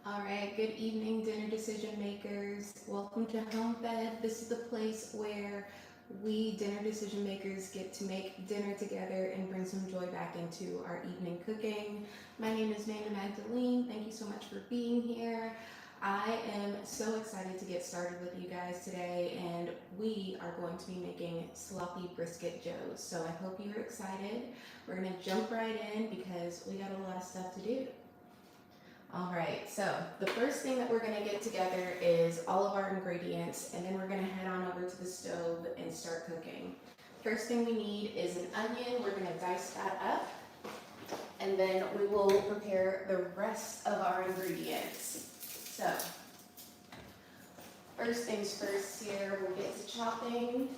All right, good evening, dinner decision makers. Welcome to Home Fed. This is the place where we dinner decision makers get to make dinner together and bring some joy back into our evening cooking. My name is Manda Magdaline. Thank you so much for being here. I am so excited to get started with you guys today, and we are going to be making sloppy brisket joes. So I hope you're excited. We're going to jump right in because we got a lot of stuff to do. All right, so the first thing that we're gonna get together is all of our ingredients, and then we're gonna head on over to the stove and start cooking. First thing we need is an onion. We're gonna dice that up, and then we will prepare the rest of our ingredients. So, first things first here, we'll get to chopping.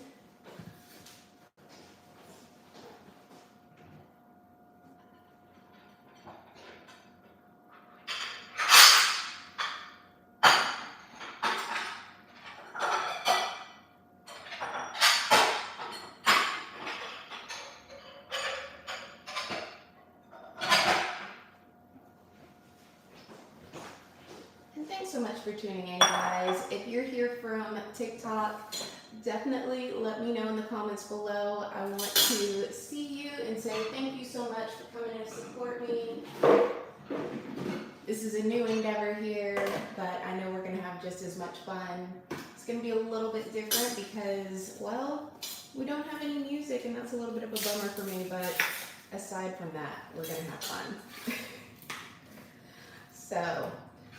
Thanks so much for tuning in, guys. If you're here from TikTok, definitely let me know in the comments below. I want to see you and say thank you so much for coming to support me. This is a new endeavor here, but I know we're going to have just as much fun. It's going to be a little bit different because, well, we don't have any music, and that's a little bit of a bummer for me, but aside from that, we're going to have fun. So,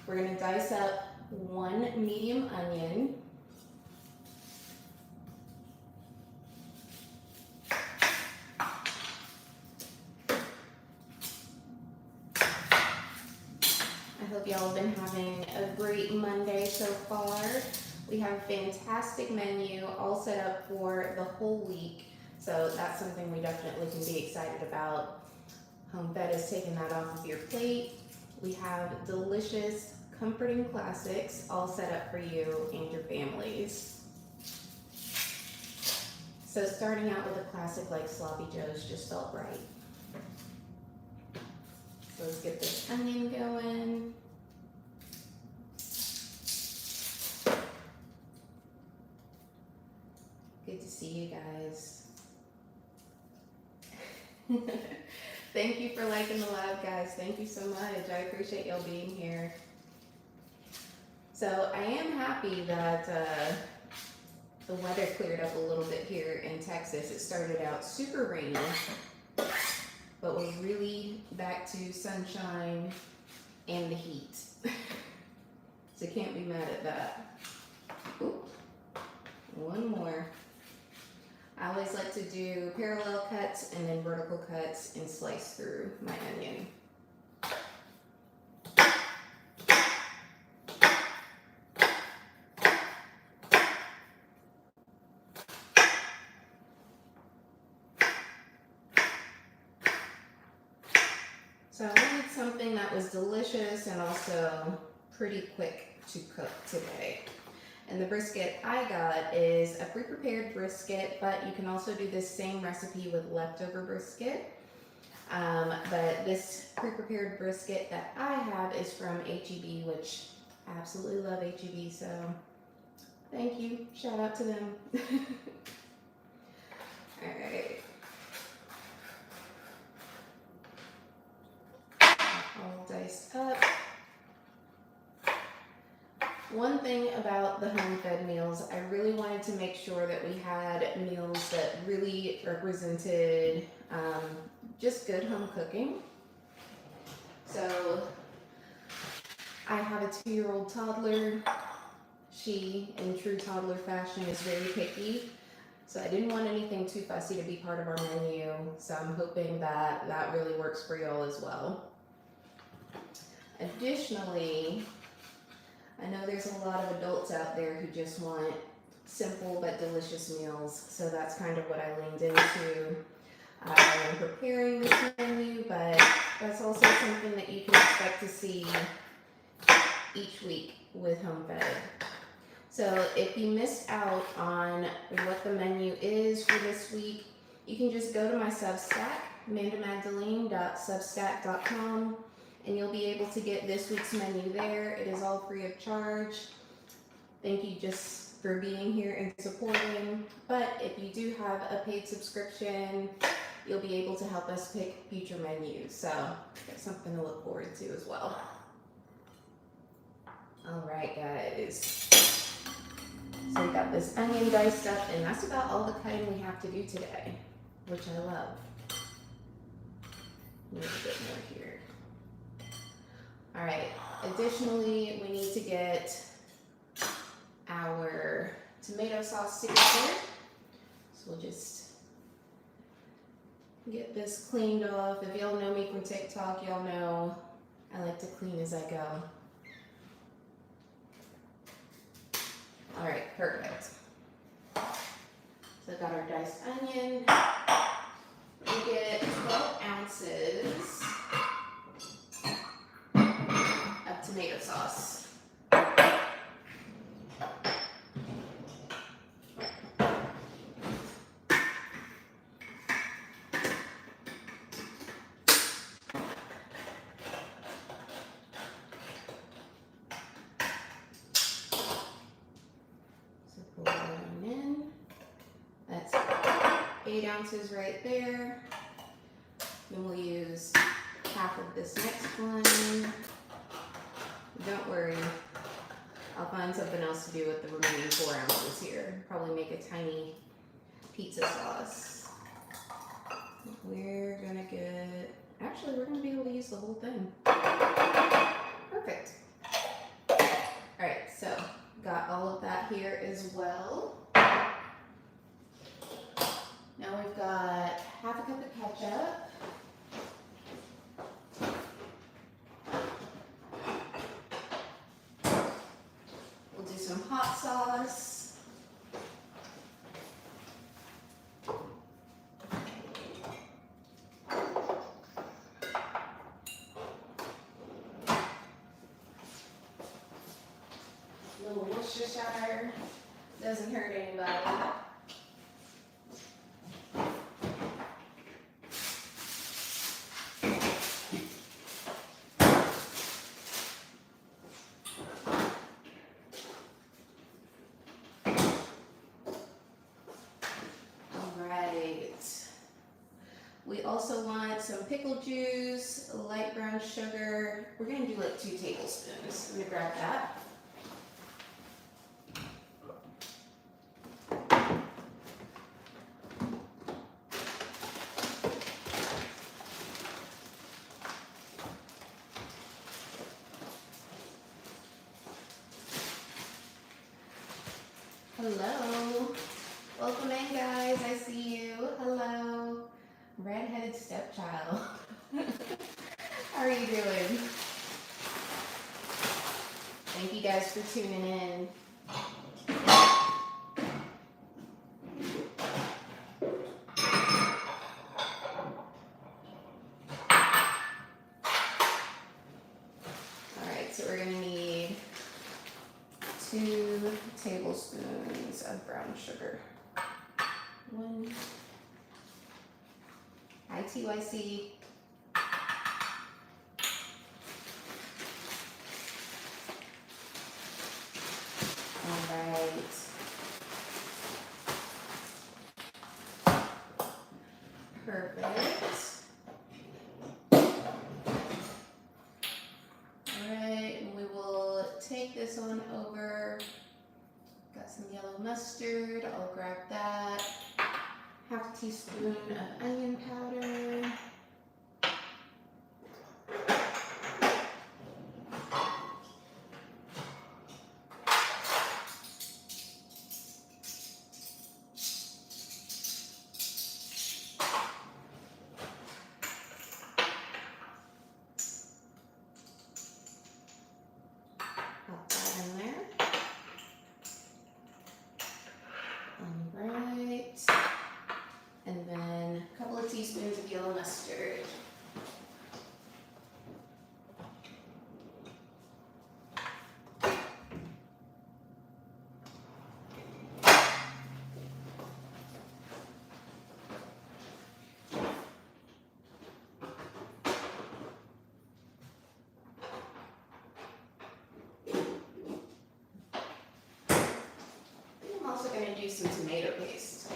we're going to dice up one medium onion. I hope y'all have been having a great Monday so far. We have a fantastic menu all set up for the whole week, so that's something we definitely can be excited about. Home Fed has taken that off of your plate. We have delicious, comforting classics all set up for you and your families. So starting out with a classic like sloppy joes just felt right. So let's get this onion going. Good to see you guys. Thank you for liking the live, guys. Thank you so much. I appreciate y'all being here. So I am happy that the weather cleared up a little bit here in Texas. It started out super rainy, but we're really back to sunshine and the heat. So can't be mad at that. Ooh, one more. I always like to do parallel cuts and then vertical cuts and slice through my onion. So I wanted something that was delicious and also pretty quick to cook today. And the brisket I got is a pre-prepared brisket, but you can also do this same recipe with leftover brisket. But this pre-prepared brisket that I have is from H-E-B, which I absolutely love H-E-B, so thank you. Shout out to them. All right. All diced up. One thing about the home fed meals, I really wanted to make sure that we had meals that really represented just good home cooking. So I have a 2-year-old toddler. She, in true toddler fashion, is very picky. So I didn't want anything too fussy to be part of our menu. So I'm hoping that that really works for y'all as well. Additionally, I know there's a lot of adults out there who just want simple but delicious meals, so that's kind of what I leaned into when preparing this menu, but that's also something that you can expect to see each week with Home Fed. So if you missed out on what the menu is for this week, you can just go to my Substack, mandamagdaline.substack.com, and you'll be able to get this week's menu there. It is all free of charge. Thank you just for being here and supporting. But if you do have a paid subscription, you'll be able to help us pick future menus. So that's something to look forward to as well. All right, guys. So we got this onion diced up, and that's about all the cutting we have to do today, which I love. Need a bit more here. All right, additionally, we need to get our tomato sauce together. So we'll just get this cleaned off. If y'all know me from TikTok, y'all know I like to clean as I go. All right, perfect. So I've got our diced onion. We get 12 ounces of tomato sauce. So pour that in. That's 8 ounces right there. Then we'll use half of this next one. Don't worry, I'll find something else to do with the remaining 4 ounces here. Probably make a tiny pizza sauce. We're gonna get, actually we're gonna be able to use the whole thing. Perfect. All right, so got all of that here as well. Now we've got half a cup of ketchup. We'll do some hot sauce. A little Worcestershire, doesn't hurt anybody. We also want some pickle juice, light brown sugar. We're gonna do like 2 tablespoons. I'm gonna grab that. Hello. Welcome in, guys. I see you. Hello. Redheaded stepchild. How are you doing? Thank you guys for tuning in. Alright, so we're going to need 2 tablespoons of brown sugar. 1. Hi, TYC. All right. Perfect. All right, and we will take this on over. Got some yellow mustard. I'll grab that. Half a teaspoon of onion powder. Pop that in there. All right. And then a couple of teaspoons of yellow mustard. also going to do some tomato paste.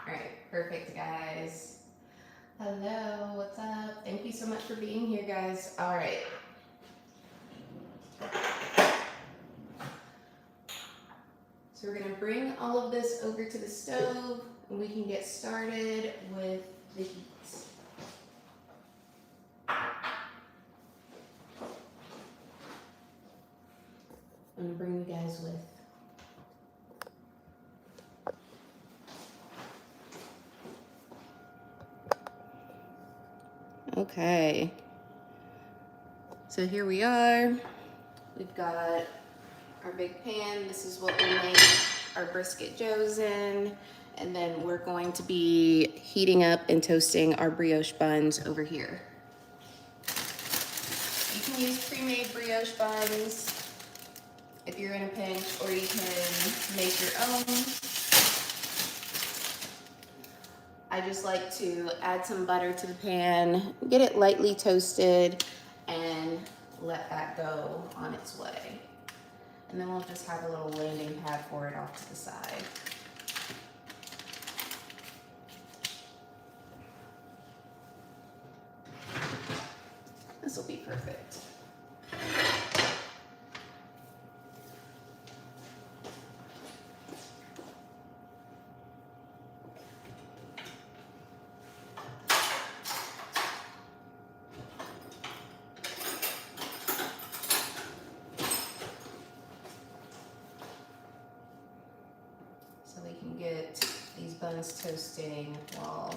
Alright, perfect, guys. Hello, what's up? Thank you so much for being here, guys. Alright. So we're going to bring all of this over to the stove and we can get started with the heat. I'm going to bring you guys with. Okay. So here we are. We've got our big pan. This is what we make our brisket joes in. And then we're going to be heating up and toasting our brioche buns over here. You can use pre-made brioche buns if you're in a pinch, or you can make your own. I just like to add some butter to the pan, get it lightly toasted, and let that go on its way. And then we'll just have a little landing pad for it off to the side. This will be perfect. Get these buns toasting while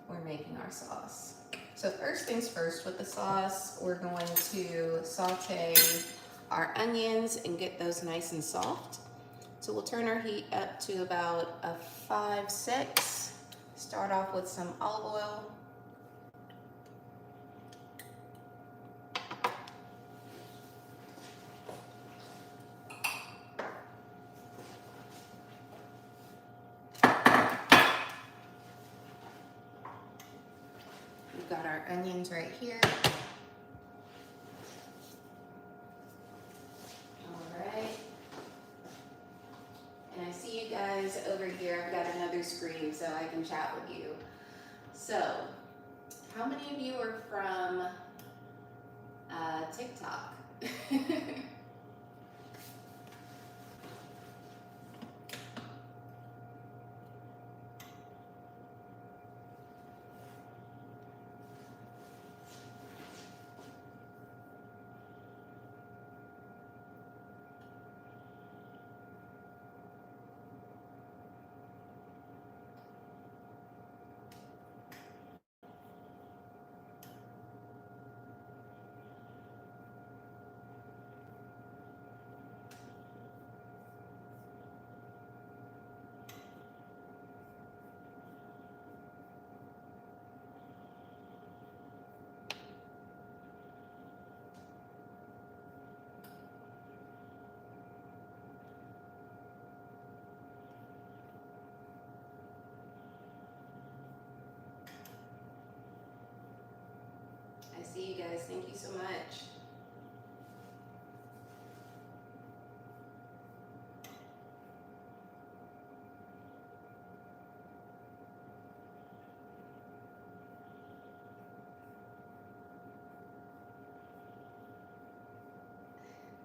we're making our sauce. So first things first, with the sauce, we're going to saute our onions and get those nice and soft. So we'll turn our heat up to about a 5-6. Start off with some olive oil. Got our onions right here. All right. And I see you guys over here. I've got another screen so I can chat with you. So, how many of you are from TikTok? I see you guys. Thank you so much.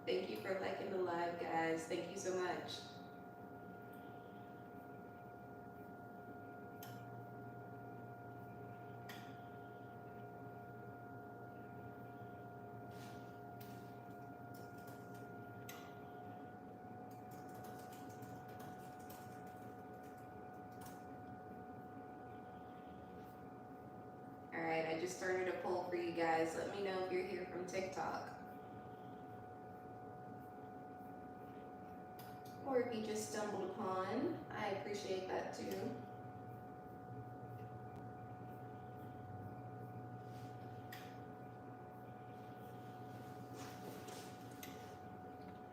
Thank you for liking the live, guys. Thank you so much. All right, I just started a poll for you guys. Let me know if you're here from TikTok. Or if you just stumbled upon, I appreciate that too.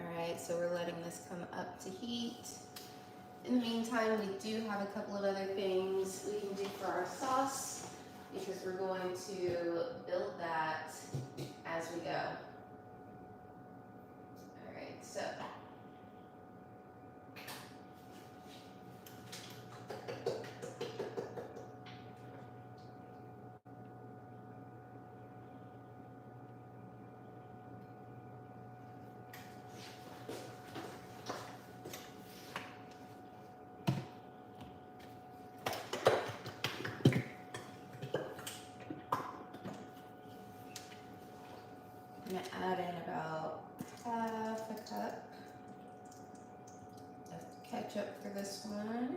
All right, so we're letting this come up to heat. In the meantime, we do have a couple of other things we can do for our sauce because we're going to build that as we go. All right, so. I'm gonna add in about half a cup of ketchup for this one.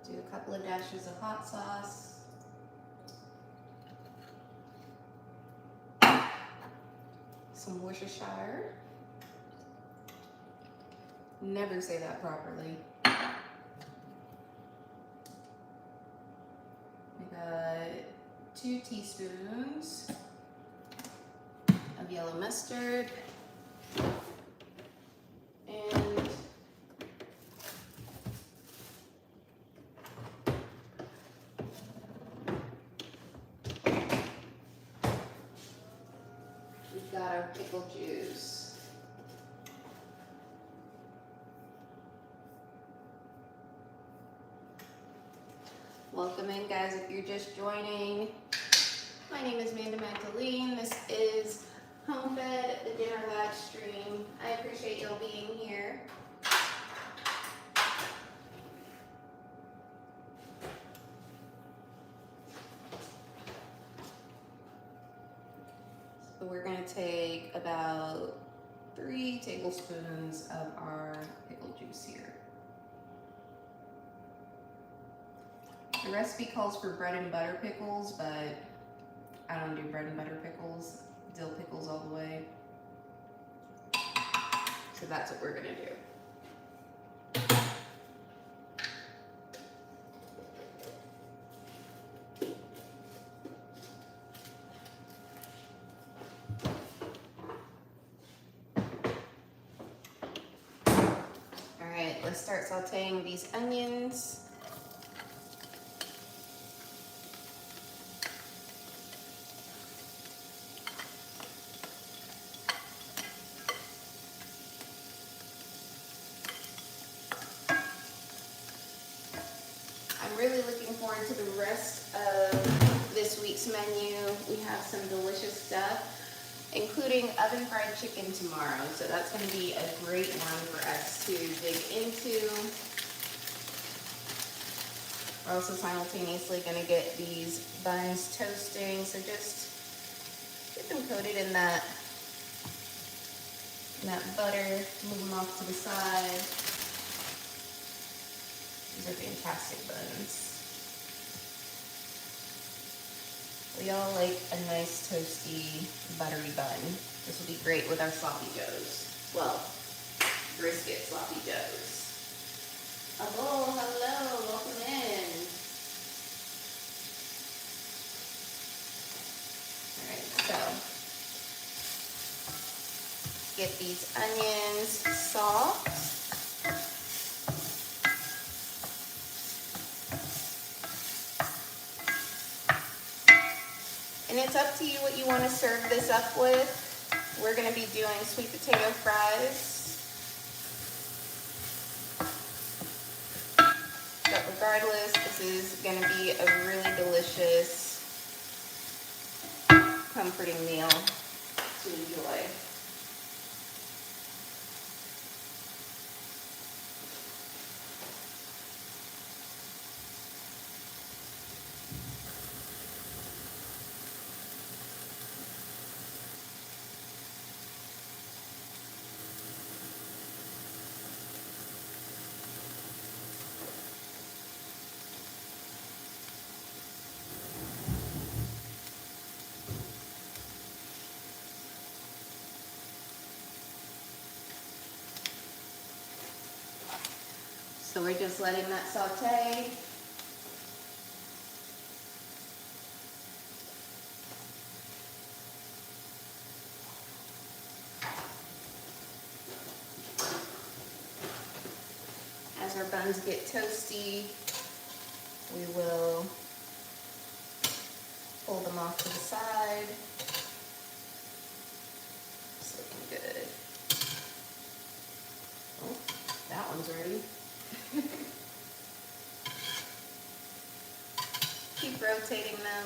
Do a couple of dashes of hot sauce. Some Worcestershire. Never say that properly. We got 2 teaspoons of yellow mustard and we've got our pickle juice. Welcome in, guys, if you're just joining. My name is Manda Magdaline. This is Homefed, the dinner live stream. I appreciate y'all being here. So we're gonna take about 3 tablespoons of our pickle juice here. The recipe calls for bread and butter pickles, but I don't do bread and butter pickles, dill pickles all the way. So that's what we're gonna do. All right, let's start sauteing these onions. Really looking forward to the rest of this week's menu. We have some delicious stuff, including oven fried chicken tomorrow. So that's going to be a great one for us to dig into. We're also simultaneously going to get these buns toasting. So just get them coated in that butter, move them off to the side. These are fantastic buns. We all like a nice toasty buttery bun. This will be great with our sloppy joes. Well, brisket sloppy joes. Hello, welcome in. All right, so get these onions soft. And it's up to you what you want to serve this up with. We're going to be doing sweet potato fries. But regardless, this is going to be a really delicious, comforting meal to enjoy. So we're just letting that saute. buns get toasty, we will pull them off to the side. It's looking good. Oh, that one's ready. Keep rotating them.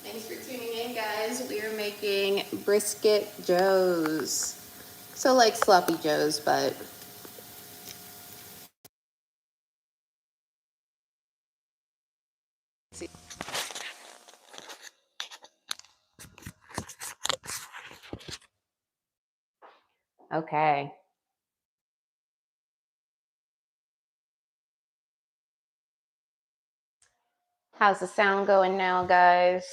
Thanks for tuning in, guys. We are making brisket joes. So like sloppy joes, but okay. How's the sound going now, guys?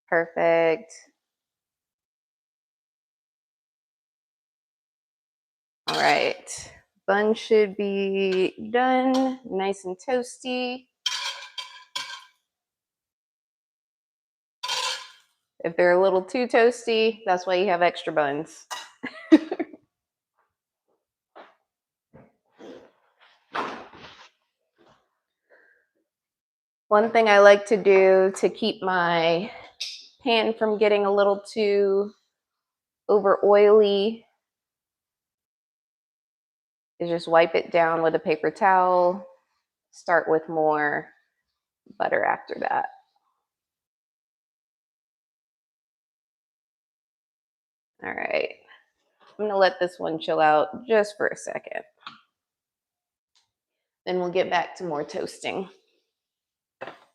Perfect. All right. Bun should be done, nice and toasty. If they're a little too toasty, that's why you have extra buns. One thing I like to do to keep my pan from getting a little too over oily is just wipe it down with a paper towel. Start with more butter after that. All right. I'm gonna let this one chill out just for a second. Then we'll get back to more toasting.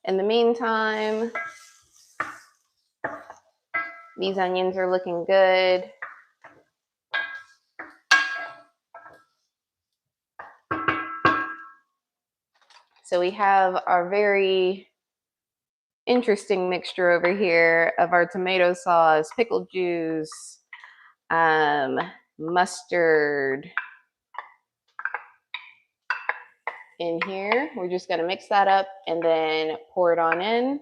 In the meantime, these onions are looking good. So we have our very interesting mixture over here of our tomato sauce, pickle juice, mustard in here. We're just gonna mix that up and then pour it on in.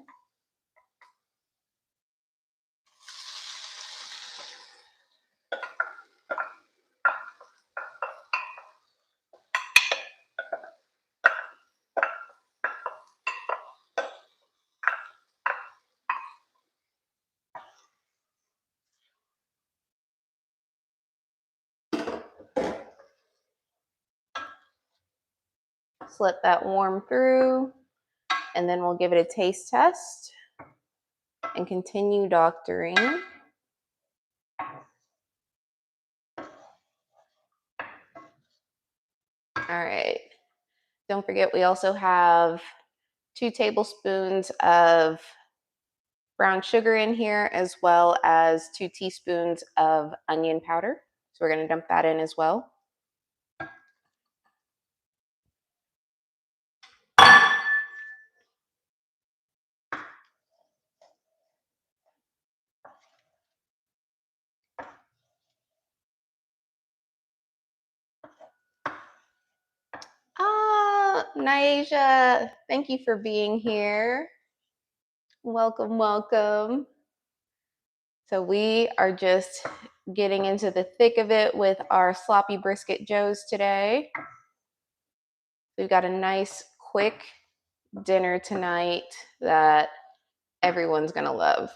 Just let that warm through, and then we'll give it a taste test and continue doctoring. All right. Don't forget, we also have 2 tablespoons of brown sugar in here, as well as 2 teaspoons of onion powder. So we're going to dump that in as well. Naisha, thank you for being here. Welcome, welcome. So we are just getting into the thick of it with our sloppy brisket joes today. We've got a nice, quick dinner tonight that everyone's gonna love.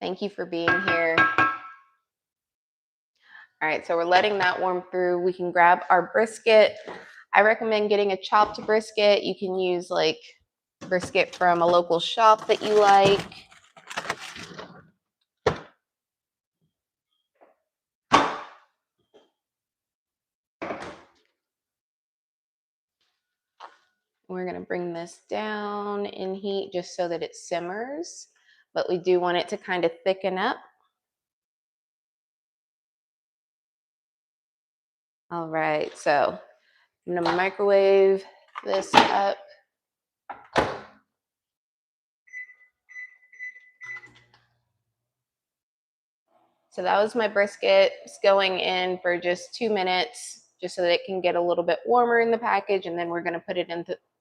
Thank you for being here. All right, so we're letting that warm through. We can grab our brisket. I recommend getting a chopped brisket. You can use like brisket from a local shop that you like. We're going to bring this down in heat just so that it simmers, but we do want it to kind of thicken up. All right, so I'm going to microwave this up. So that was my brisket. It's going in for just 2 minutes, just so that it can get a little bit warmer in the package, and then we're going to put it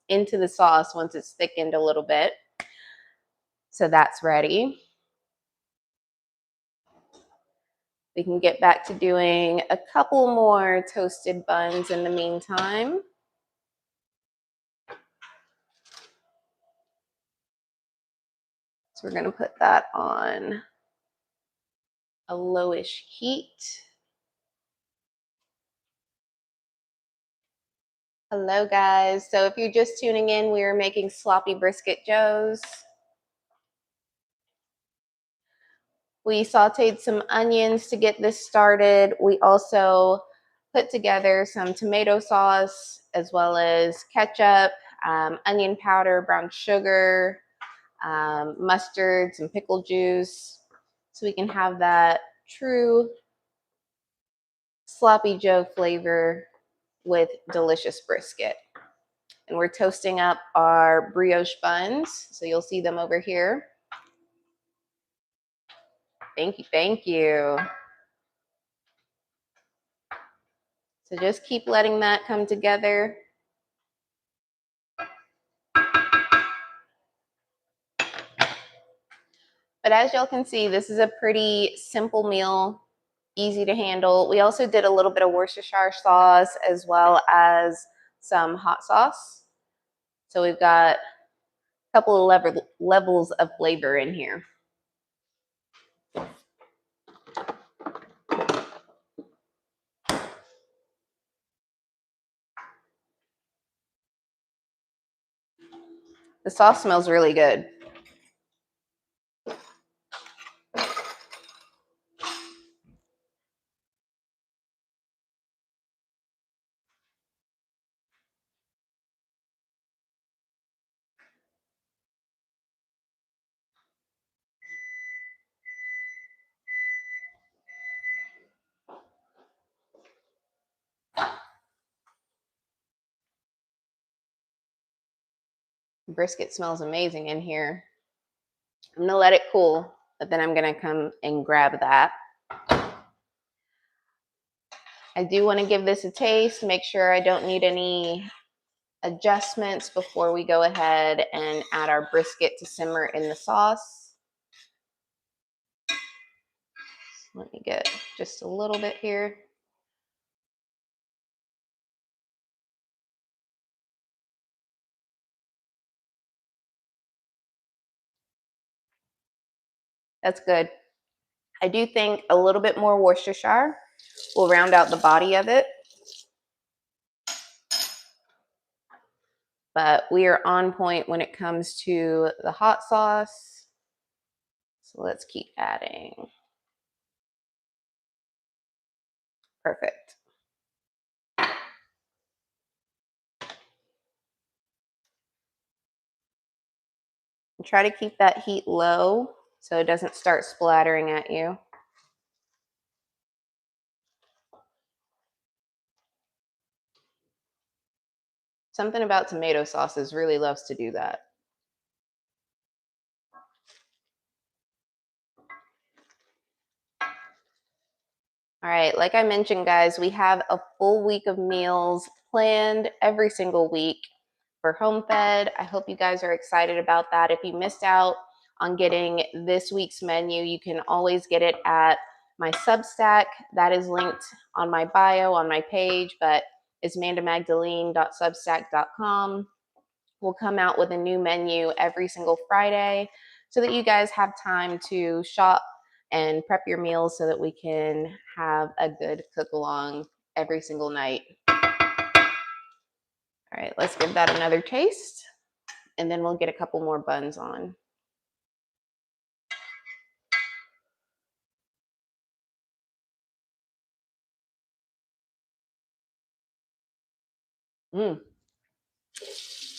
into the sauce once it's thickened a little bit. So that's ready. We can get back to doing a couple more toasted buns in the meantime. So we're going to put that on a lowish heat. Hello guys. So if you're just tuning in, we are making sloppy brisket joes. We sauteed some onions to get this started. We also put together some tomato sauce as well as ketchup, onion powder, brown sugar, mustard, some pickle juice, so we can have that true sloppy joe flavor with delicious brisket. And we're toasting up our brioche buns, so you'll see them over here. Thank you, thank you. So just keep letting that come together. But as y'all can see, this is a pretty simple meal, easy to handle. We also did a little bit of Worcestershire sauce as well as some hot sauce. So we've got a couple of levels of flavor in here. The sauce smells really good. Brisket smells amazing in here. I'm gonna let it cool, but then I'm gonna come and grab that. I do want to give this a taste, make sure I don't need any adjustments before we go ahead and add our brisket to simmer in the sauce. Let me get just a little bit here. That's good. I do think a little bit more Worcestershire will round out the body of it. But we are on point when it comes to the hot sauce. So let's keep adding. Perfect. And try to keep that heat low so it doesn't start splattering at you. Something about tomato sauces really loves to do that. All right, like I mentioned, guys, we have a full week of meals planned every single week for HomeFed. I hope you guys are excited about that. If you missed out on getting this week's menu, you can always get it at my Substack. That is linked on my bio on my page, but it's mandamagdaline.substack.com. We'll come out with a new menu every single Friday so that you guys have time to shop and prep your meals so that we can have a good cook along every single night. All right, let's give that another taste. and then we'll get a couple more buns on.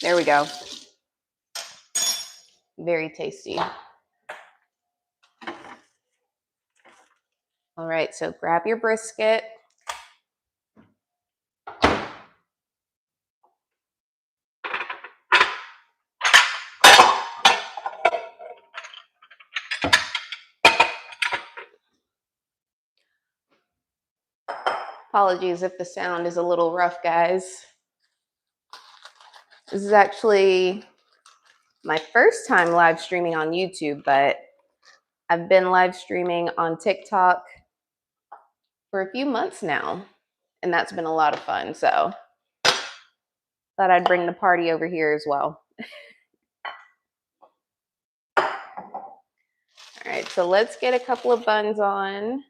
There we go. Very tasty. All right, so grab your brisket. Apologies if the sound is a little rough, guys. This is actually my first time live streaming on YouTube, but I've been live streaming on TikTok for a few months now, and that's been a lot of fun. So thought I'd bring the party over here as well. All right, so let's get a couple of buns on.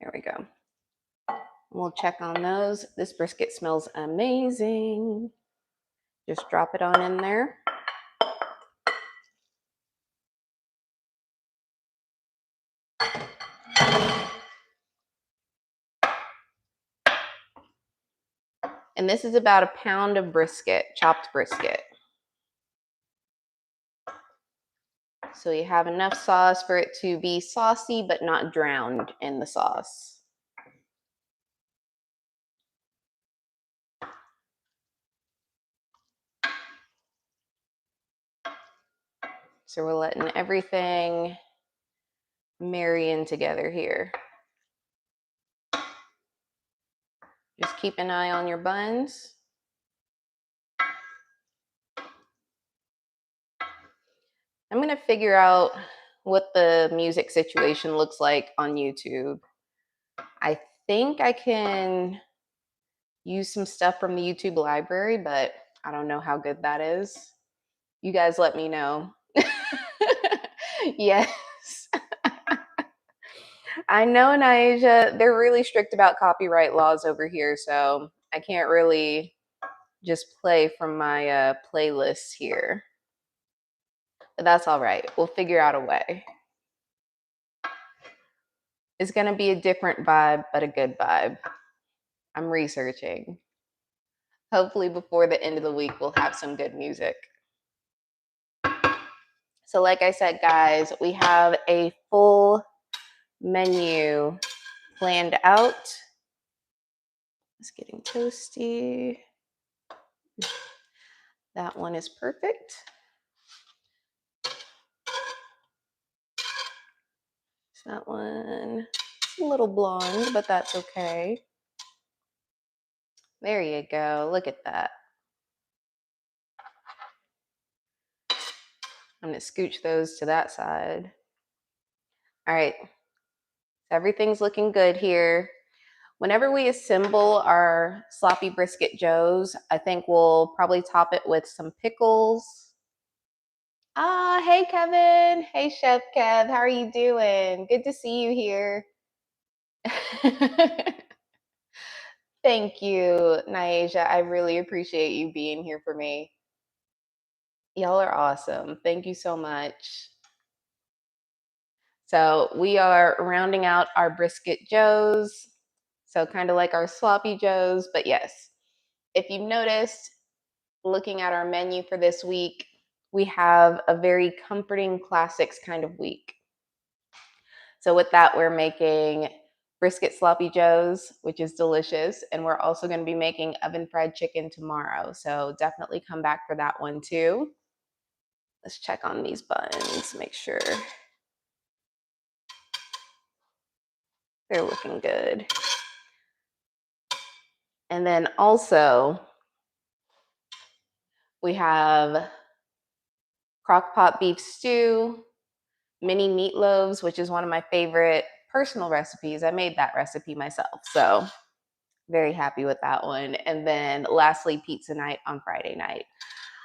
There we go. We'll check on those. This brisket smells amazing. Just drop it on in there. And this is about a pound of brisket, chopped brisket. So you have enough sauce for it to be saucy, but not drowned in the sauce. So we're letting everything marry in together here. Just keep an eye on your buns. I'm gonna figure out what the music situation looks like on YouTube. I think I can use some stuff from the YouTube library, but I don't know how good that is. You guys let me know. Yes. I know in Asia, they're really strict about copyright laws over here, so I can't really just play from my playlists here. But that's all right. We'll figure out a way. It's going to be a different vibe, but a good vibe. I'm researching. Hopefully before the end of the week, we'll have some good music. So like I said, guys, we have a full menu planned out. It's getting toasty. That one is perfect. That one, it's a little blonde, but that's okay. There you go. Look at that. I'm going to scooch those to that side. All right. So everything's looking good here. Whenever we assemble our sloppy brisket joes, I think we'll probably top it with some pickles. Hey, Kevin. Hey, Chef Kev. How are you doing? Good to see you here. Thank you, Naisha. I really appreciate you being here for me. Y'all are awesome. Thank you so much. So we are rounding out our brisket joes. So kind of like our sloppy joes, but yes, if you've noticed, looking at our menu for this week, we have a very comforting classics kind of week. So with that, we're making brisket sloppy joes, which is delicious. And we're also going to be making oven fried chicken tomorrow. So definitely come back for that one too. Let's check on these buns, make sure they're looking good. And then also we have crock pot beef stew, mini meatloaves, which is one of my favorite personal recipes. I made that recipe myself, so very happy with that one. And then lastly, pizza night on Friday night.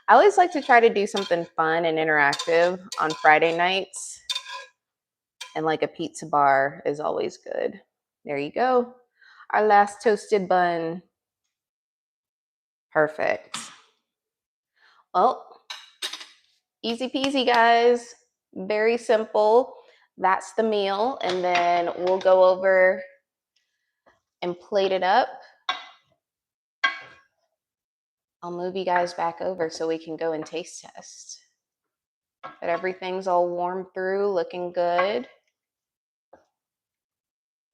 I always like to try to do something fun and interactive on Friday nights. And like a pizza bar is always good. There you go. Our last toasted bun. Perfect. Well, easy peasy, guys. Very simple. That's the meal. And then we'll go over and plate it up. I'll move you guys back over so we can go and taste test. But everything's all warm through, looking good.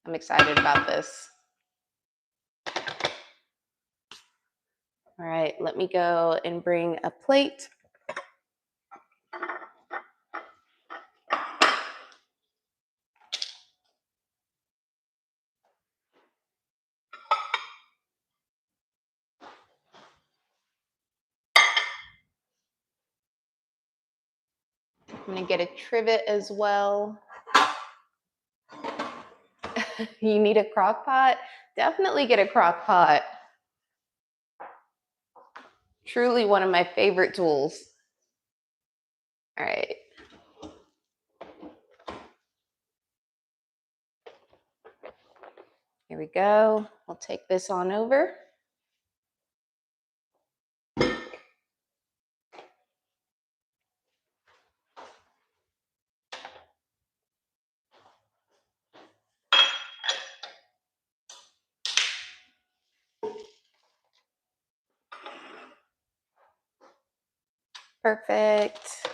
I'm excited about this. All right, let me go and bring a plate. I'm gonna get a trivet as well. You need a crock pot? Definitely get a crock pot. Truly one of my favorite tools. All right. Here we go. I'll take this on over. Perfect.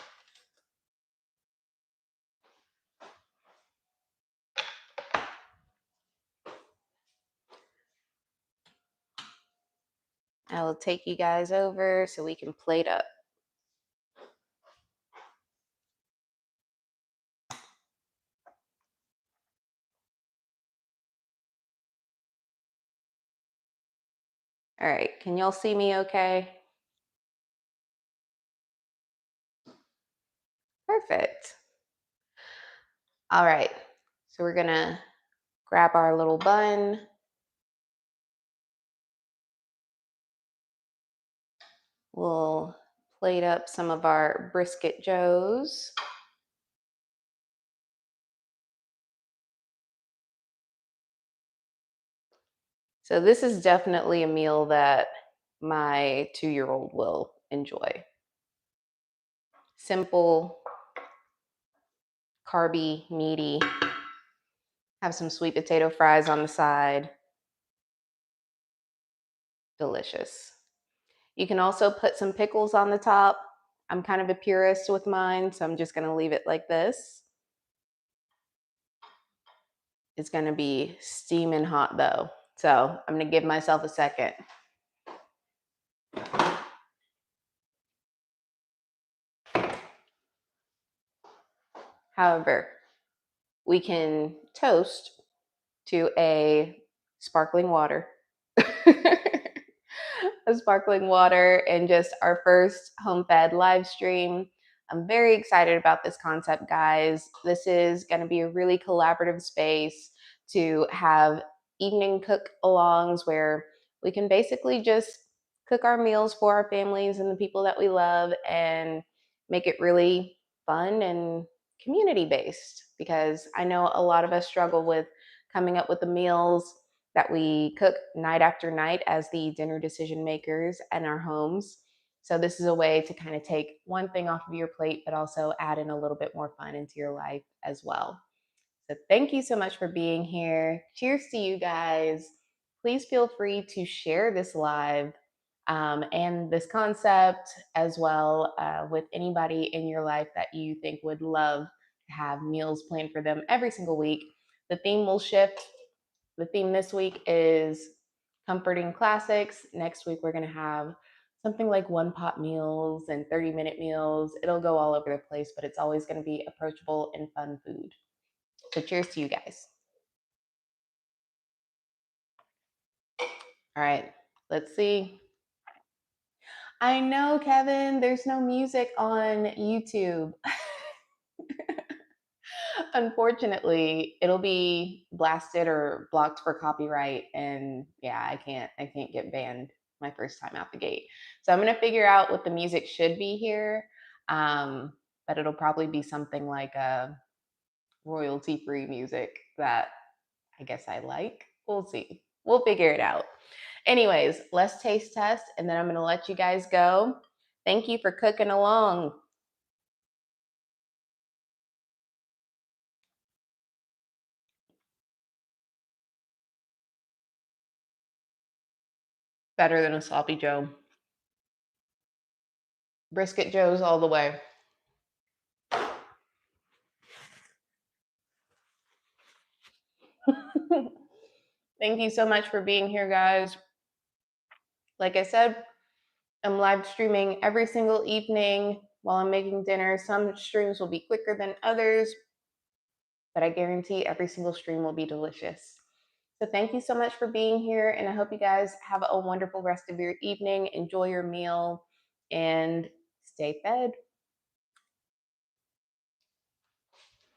I will take you guys over so we can plate up. All right, can y'all see me okay? Perfect. All right, so we're gonna grab our little bun. We'll plate up some of our brisket joes. So this is definitely a meal that my 2-year-old will enjoy. Simple, carby, meaty. Have some sweet potato fries on the side. Delicious. You can also put some pickles on the top. I'm kind of a purist with mine, so I'm just gonna leave it like this. It's gonna be steaming hot though. So I'm gonna give myself a second. However, we can toast to a sparkling water. A sparkling water and just our first home fed live stream. I'm very excited about this concept, guys. This is going to be a really collaborative space to have evening cook alongs where we can basically just cook our meals for our families and the people that we love and make it really fun and community based, because I know a lot of us struggle with coming up with the meals that we cook night after night as the dinner decision makers in our homes. So this is a way to kind of take one thing off of your plate, but also add in a little bit more fun into your life as well. So thank you so much for being here. Cheers to you guys. Please feel free to share this live and this concept as well with anybody in your life that you think would love to have meals planned for them every single week. The theme will shift. The theme this week is comforting classics. Next week, we're going to have something like one pot meals and 30-minute meals. It'll go all over the place, but it's always going to be approachable and fun food. So cheers to you guys. All right, let's see. I know, Kevin, there's no music on YouTube. Unfortunately, it'll be blasted or blocked for copyright, and yeah, I can't get banned. my first time out the gate. So I'm going to figure out what the music should be here. But it'll probably be something like a royalty-free music that I guess I like. We'll see. We'll figure it out. Anyways, let's taste test, and then I'm going to let you guys go. Thank you for cooking along. Better than a sloppy Joe. Brisket Joe's all the way. Thank you so much for being here, guys. Like I said, I'm live streaming every single evening while I'm making dinner. Some streams will be quicker than others, but I guarantee every single stream will be delicious. So thank you so much for being here, and I hope you guys have a wonderful rest of your evening. Enjoy your meal and stay fed.